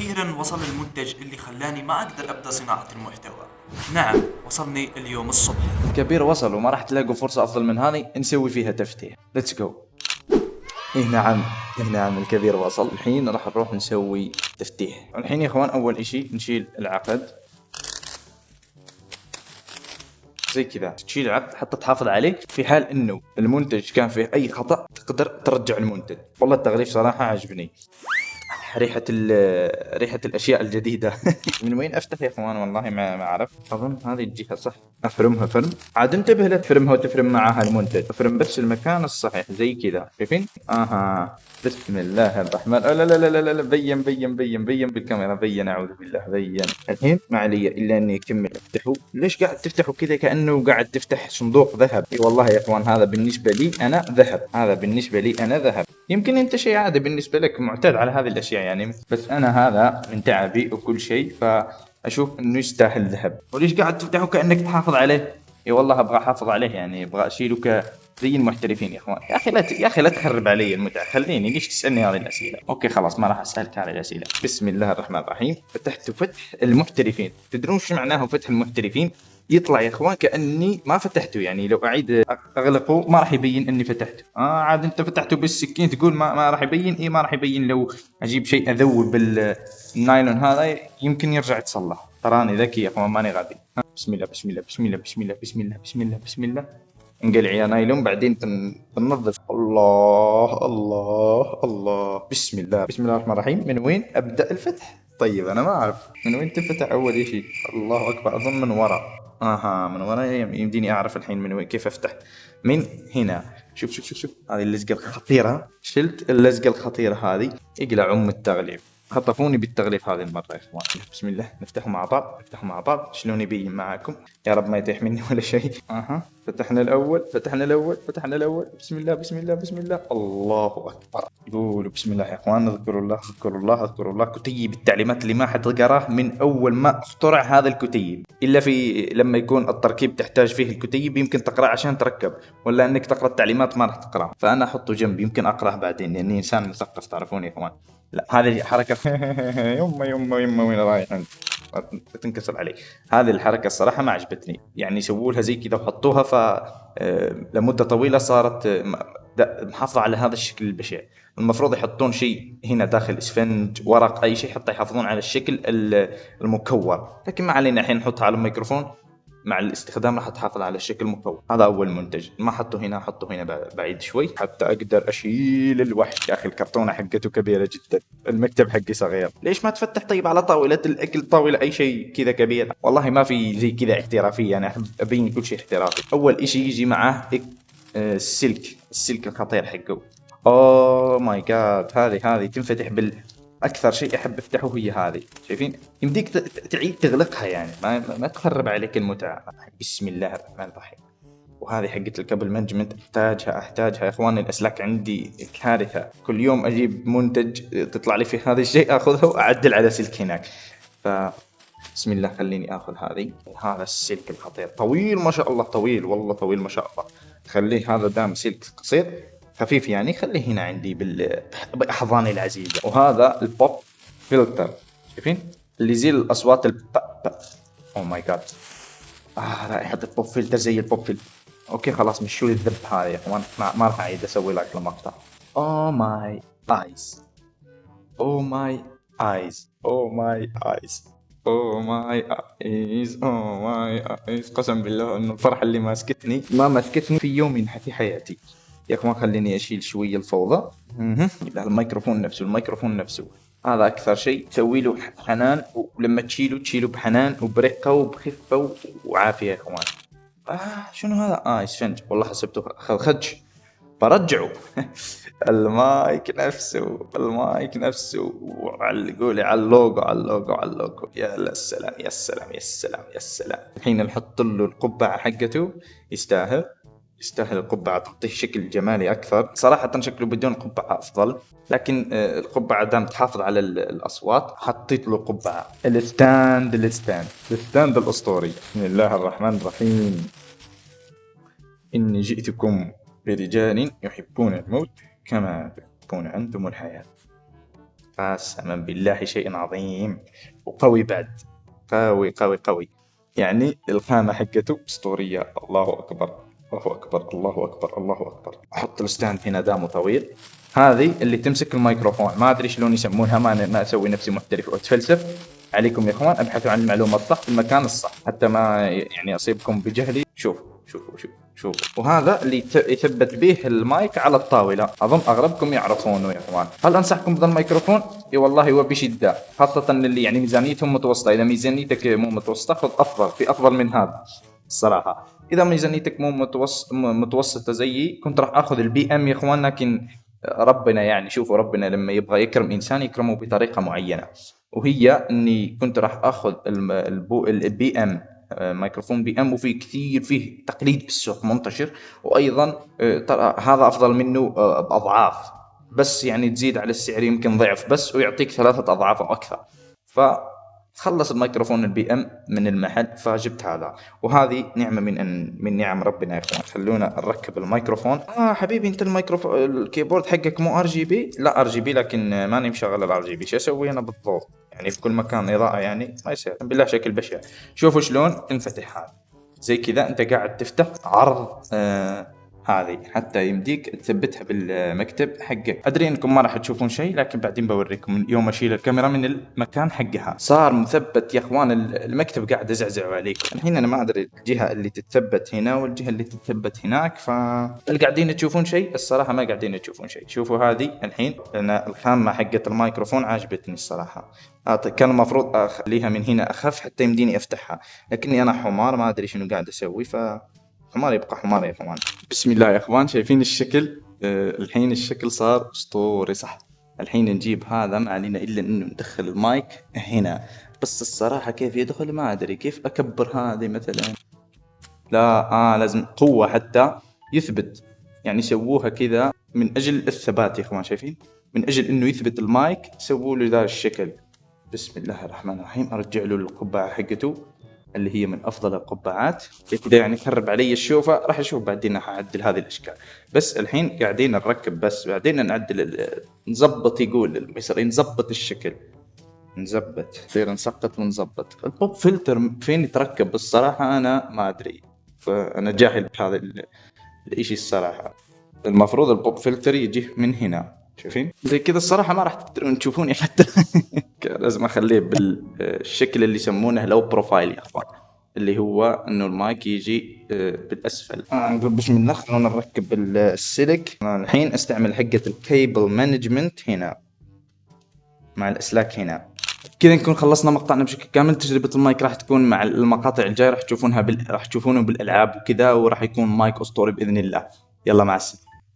أخيرا وصل المنتج اللي خلاني ما أقدر أبدأ صناعة المحتوى. نعم، وصلني اليوم الصبح. كبير وصل وما راح تلاقوا فرصة أفضل من هذه نسوي فيها تفتيح. ليتس جو. إيه نعم، إيه نعم، الكبير وصل. الحين راح نروح نسوي تفتيح. الحين يا إخوان أول إشي نشيل العقد زي كذا. تشيل العقد حتى تحافظ عليه في حال إنه المنتج كان فيه أي خطأ تقدر ترجع المنتج. والله التغليف صراحة عجبني. ريحة الأشياء الجديدة. من وين أفتح يا إخوان؟ والله ما أعرف. أظن هذه الجهة صح. أفرمها فرم. عاد انتبه لا تفرمها وتفرم معها المنتج. أفرم بس المكان الصحيح زي كذا. شايفين؟ أها. بسم الله الرحمن. لا لا لا لا لا، بين بالكاميرا. بين، أعوذ بالله. بين. الحين ما علي إلا إني أكمل أفتحه. ليش قاعد تفتحه كذا كأنه قاعد تفتح صندوق ذهب؟ إي والله يا إخوان هذا بالنسبة لي أنا ذهب. هذا بالنسبة لي أنا ذهب. يمكن انت شيء عادي بالنسبة لك، معتاد على هذه الاشياء يعني، بس انا هذا من تعبي وكل شيء فاشوف انه يستاهل ذهب. وليش قاعد تفتحه كأنك تحافظ عليه؟ اي والله ابغى احافظ عليه يعني، ابغى اشيله زي المحترفين يا اخوان. يا اخي لا تخرب علي المتعة. خليني، ليش تسألني هذه الاسئلة؟ اوكي خلاص ما راح اسألك هذه الاسئلة. بسم الله الرحمن الرحيم. فتحت فتح المحترفين. تدرون شو معناه فتح المحترفين؟ يطلع يا اخوان كاني ما فتحته، يعني لو اعيد اغلقه ما راح يبين اني فتحته. عاد انت فتحته بالسكين تقول ما راح يبين. ايه ما راح يبين. لو اجيب شيء اذوب بالنايلون هذا يمكن يرجع يتصلح. تراني ذكي يا اخوان ماني غبي. بسم الله بسم الله بسم الله بسم الله بسم الله بسم الله بسم الله. انقلع يا نايلون بعدين تنظف. الله الله الله. بسم الله بسم الله الرحمن الرحيم. من وين ابدا الفتح؟ طيب انا ما اعرف من وين تفتح اول شيء. الله اكبر. اظن من وراء. من وراء. يمديني اعرف الحين من وين كيف افتح. من هنا. شوف هذه اللزقه الخطيره. شلت اللزقه الخطيره هذه. اقلع التغليف. خطفوني بالتغليف هذه المرة يا اخوان. بسم الله نفتحه مع بعض. شلون يبين معاكم؟ يا رب ما يطيح مني ولا شيء. فتحنا الاول. بسم الله. الله اكبر. قولوا بسم الله يا اخوان. اذكروا الله. كتيب التعليمات اللي ما حد قراه من اول ما اخترع هذا الكتيب، الا في لما يكون التركيب تحتاج فيه الكتيب يمكن تقرا عشان تركب، ولا انك تقرا التعليمات ما راح تقراه. فانا احطه جنبي يمكن اقراه بعدين لاني انسان مثقف تعرفوني يا اخوان. لا هذه حركة. يما وين رايح انت؟ تنكسر علي. هذه الحركة الصراحة ما عجبتني، يعني سووا لها زي كذا وحطوها لمدة طويلة صارت محافظة على هذا الشكل البشع. المفروض يحطون شيء هنا داخل اسفنج، ورق، اي شيء حتى يحافظون على الشكل المكور. لكن ما علينا، الحين نحطها على الميكروفون مع الاستخدام راح تحافظ على الشكل المكون. هذا اول منتج. ما حطه هنا، حطه هنا بعيد شوي حتى اقدر اشيل الوحش. يا اخي الكرتونه حقته كبيره جدا. المكتب حقي صغير. ليش ما تفتح طيب على طاوله الاكل، طاوله اي شيء كذا كبير؟ والله ما في زي كذا احترافيه. انا احب ابين كل شيء احترافي. اول شيء يجي معاه السلك الخطير حقه. اوه ماي جاد. هذه تنفتح اكثر شيء احب افتحه هي هذه. شايفين؟ يمديك تعيد تغلقها يعني، ما تخرب عليك المتعه. بسم الله الرحمن الرحيم. وهذه حقت الكابل مانجمنت احتاجها يا اخوان. الاسلاك عندي كارثه. كل يوم اجيب منتج تطلع لي في هذا الشيء اخذه واعدل على سلك هناك. بسم الله خليني اخذ هذا السلك الخطير. طويل ما شاء الله. طويل والله طويل ما شاء الله. خليه هذا دام سلك قصير خفيف يعني، خليه هنا عندي بأحضاني العزيزة. وهذا البوب فلتر. شايفين؟ اللي زي الأصوات أوه ماي جاد. رائحة البوب فلتر زي البوب فلتر. أوكي خلاص مشوا لي الذب هذا يا أخوان. ما راح أعيد أسوي لايك للمقطع. أوه ماي آيز. قسم بالله انه الفرحة اللي ما مسكتني في يوم في حياتي. يا اخوان خليني اشيل شوية الفوضى. الميكروفون نفسه هذا اكثر شيء تسوي له حنان، ولما تشيله بحنان وبرقة وبخفة وعافية يا اخوان. شنو هذا؟ اسفنج. والله حسبته خدج برجعه. المايك نفسه وعلقولي على اللوجو. يا سلام. الحين نحط له القبعة حقته. يستاهل القبعة، تعطيه شكل جمالي أكثر. صراحة شكله بدون قبعة أفضل، لكن القبعة دام تحافظ على الأصوات حطيت له قبعة. الستاند الأسطوري. بسم الله الرحمن الرحيم. إني جئتكم برجال يحبون الموت كما تحبون أنتم الحياة. قسما بالله شيء عظيم وقوي بعد. قوي قوي قوي. يعني الخامة حقته أسطورية. الله أكبر الله أكبر الله أكبر الله أكبر. أحط الستاند هنا دامه طويل. هذه اللي تمسك الميكروفون، ما أدري شلون يسمونها، ما أسوي نفسي محترف وأتفلسف عليكم يا إخوان. أبحثوا عن المعلومة الصح في المكان الصح حتى ما يعني أصيبكم بجهلي. شوف وهذا اللي يثبت به المايك على الطاولة. أظن أغلبكم يعرفونه يا إخوان. هل أنصحكم بهذا الميكروفون؟ إي والله هو بشدة، خاصة اللي يعني ميزانيتهم متوسطة. إذا ميزانيتك مو متوسطة خذ أفضل، في أفضل من هذا الصراحة. إذا ميزانيتك مو متوسطة زيي كنت راح آخذ البي إم يا إخوان. لكن ربنا يعني شوفوا، ربنا لما يبغى يكرم إنسان يكرمه بطريقة معينة، وهي إني كنت راح آخذ البي إم، ميكروفون بي ام. وفي كثير فيه تقليد بالسوق منتشر، وايضا ترى هذا افضل منه باضعاف، بس يعني تزيد على السعر يمكن ضعف بس، ويعطيك 3 اضعاف او اكثر. فخلص الميكروفون البي ام من المحل فجبت هذا. وهذه نعمه من نعم ربنا يا اخوان. خلونا نركب الميكروفون. حبيبي انت الميكروفون الكيبورد حقك مو ار جي بي؟ لا ار جي بي، لكن ماني مشغل الار جي بي. شو اسوي انا بالضبط؟ يعني في كل مكان اضاءه يعني ما يصير بالله، شكل بشع. شوفوا شلون تنفتح هذا زي كذا. انت قاعد تفتح عرض هذه حتى يمديك تثبتها بالمكتب حقك. ادري انكم ما راح تشوفون شيء، لكن بعدين بوريكم يوم اشيل الكاميرا من المكان حقها. صار مثبت يا اخوان. المكتب قاعد ازعزع عليكم الحين. انا ما ادري الجهه اللي تتثبت هنا والجهه اللي تتثبت هناك، فهل قاعدين تشوفون شيء؟ الصراحه ما قاعدين تشوفون شيء. شوفوا هذه الحين، انا الخامه حقت الميكروفون عجبتني الصراحه. كان المفروض اخليها من هنا اخف حتى يمديني افتحها، لكني انا حمار ما ادري شنو قاعد اسوي. حمار يبقى حمار يا اخوان. بسم الله يا اخوان، شايفين الشكل؟ الحين الشكل صار اسطوري صح. الحين نجيب هذا، ما علينا الا انه ندخل المايك هنا. بس الصراحه كيف يدخل ما ادري. كيف اكبر هذه مثلا؟ لا لازم قوه حتى يثبت. يعني سووها كذا من اجل الثبات يا اخوان. شايفين؟ من اجل انه يثبت المايك سووا له ذا الشكل. بسم الله الرحمن الرحيم. ارجع له القبعه حقته اللي هي من افضل القبعات. كذا يعني تخرب علي الشوفه. راح اشوف بعدين اعدل هذه الاشكال. بس الحين قاعدين نركب، بس بعدين نعدل نظبط. يقول المصري نظبط الشكل، نظبط يصير نسقط ونظبط. البوب فلتر فين يتركب؟ الصراحه انا ما ادري، فانا جاهل بهذا الاشي الصراحه. المفروض البوب فلتر يجي من هنا. شايفين زي كذا؟ الصراحه ما راح تقدرون تشوفوني حتى. لازم اخليه بالشكل اللي يسمونه لو بروفايل يا اخوان، اللي هو انه المايك يجي بالاسفل. بسم الله. خلونا نركب السلك. الحين استعمل حقة الكيبل مانجمنت هنا مع الاسلاك هنا. كذا نكون خلصنا مقطعنا بشكل كامل. تجربة المايك راح تكون مع المقاطع الجاية، راح تشوفونه بالالعاب وكذا، وراح يكون مايك اسطوري باذن الله. يلا مع السلامة.